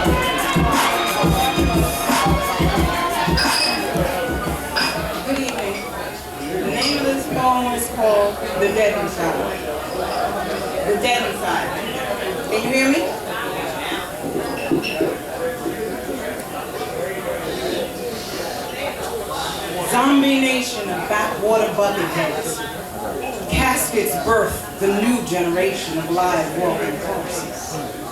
Good evening. The name of this poem is called The Dead Inside. The Dead Inside. Can you hear me? Zombie nation of backwater bucketheads. Caskets birth the new generation of live walking corpses.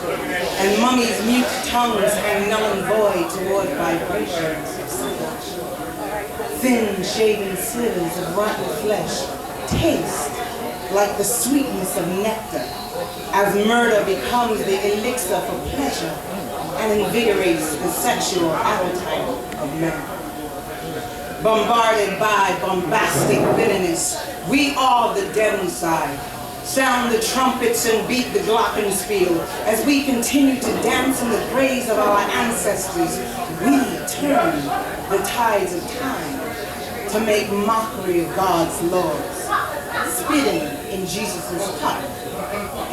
And mummies' mute tongues hang null and void toward vibrations of silence. Thin, shaven slivers of rotten flesh taste like the sweetness of nectar as murder becomes the elixir for pleasure and invigorates the sexual appetite of men. Bombarded by bombastic bitterness, we are the dead inside. Sound the trumpets and beat the glockenspiel as we continue to dance in the graves of our ancestors. We turn the tides of time to make mockery of God's laws, spitting in Jesus' cup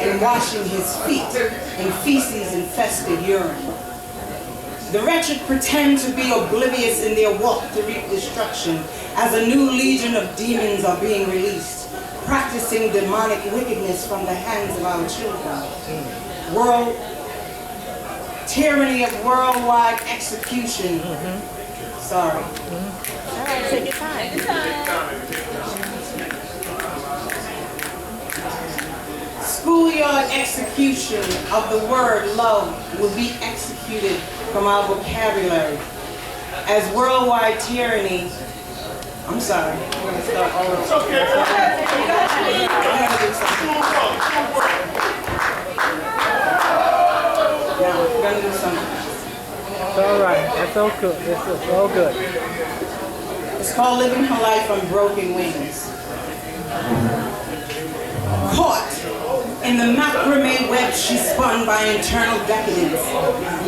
and washing his feet in feces-infested urine. The wretched pretend to be oblivious in their walk to reap destruction as a new legion of demons are being released, practicing demonic wickedness from the hands of our children. Tyranny of worldwide execution. Sorry. All right, take your time. Schoolyard execution of the word love will be executed from our vocabulary as worldwide tyranny. I'm sorry. I'm going to start all over. It's okay. I have to do something. Now, we're going to do something. It's all right. That's all good. It's all good. It's called Living Her Life on Broken Wings. Caught in the macrame web she spun by internal decadence,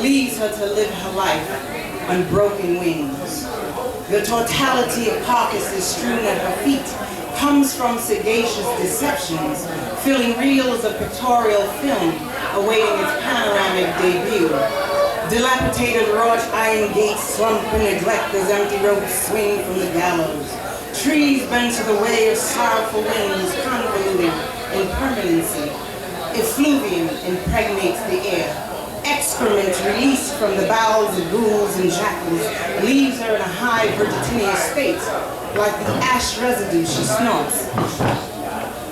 leaves her to live her life on broken wings. The totality of carcasses strewn at her feet comes from sagacious deceptions, filling reels of pictorial film awaiting its panoramic debut. Dilapidated wrought iron gates slump in neglect as empty ropes swing from the gallows. Trees bend to the way of sorrowful winds convoluting in permanency. Effluvium impregnates the air. Excrement released from the bowels of ghouls and jackals leaves her in a high vertiginous state, like the ash residue she snorts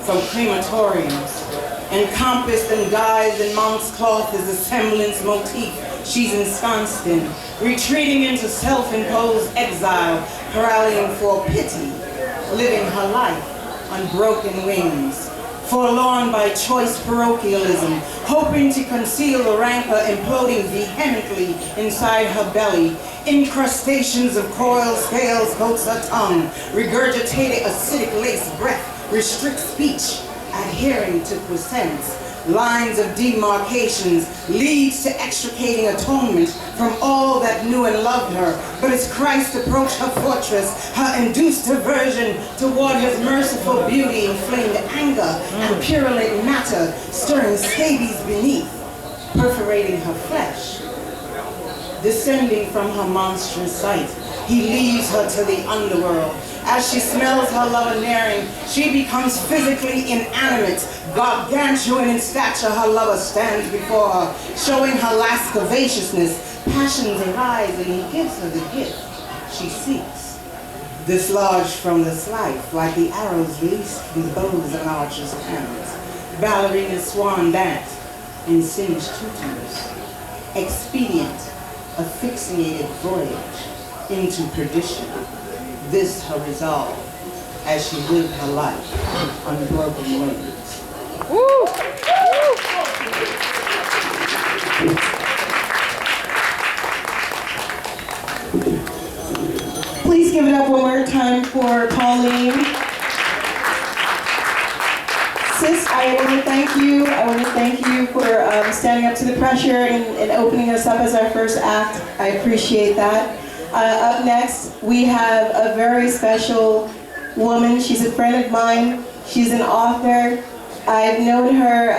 from crematoriums. Encompassed and guised in monk's cloth is the semblance motif she's ensconced in, retreating into self-imposed exile, rallying for pity, living her life on broken wings. Forlorn by choice parochialism, hoping to conceal the rancor imploding vehemently inside her belly. Incrustations of coiled scales coats her tongue, regurgitated acidic lace breath restricts speech, adhering to quiescence. Lines of demarcations leads to extricating atonement from all that knew and loved her. But as Christ approached her fortress, her induced aversion toward his merciful beauty inflamed anger and purulent matter, stirring scabies beneath, perforating her flesh. Descending from her monstrous sight, he leads her to the underworld. As she smells her lover nearing, she becomes physically inanimate. Gargantuan in stature, her lover stands before her, showing her lasciviousness. Passions arise, and he gives her the gift she seeks. Dislodged from this life, like the arrows released from the bows of an archer's hands. Ballerina's swan dance in singed tutus. Expedient, asphyxiated voyage into perdition. This her resolve as she lived her life on broken wings. Woo! Please give it up one more time for Pauline. Sis, I want to thank you. I want to thank you for standing up to the pressure and opening us up as our first act. I appreciate that. Up next, we have a very special woman. She's a friend of mine. She's an author. I've known her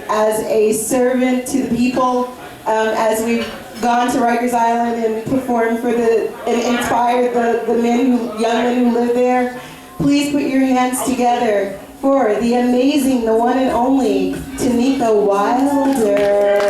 as a servant to the people as we've gone to Rikers Island and performed for and inspired the young men who live there. Please put your hands together for the amazing, the one and only Tanika Wilder.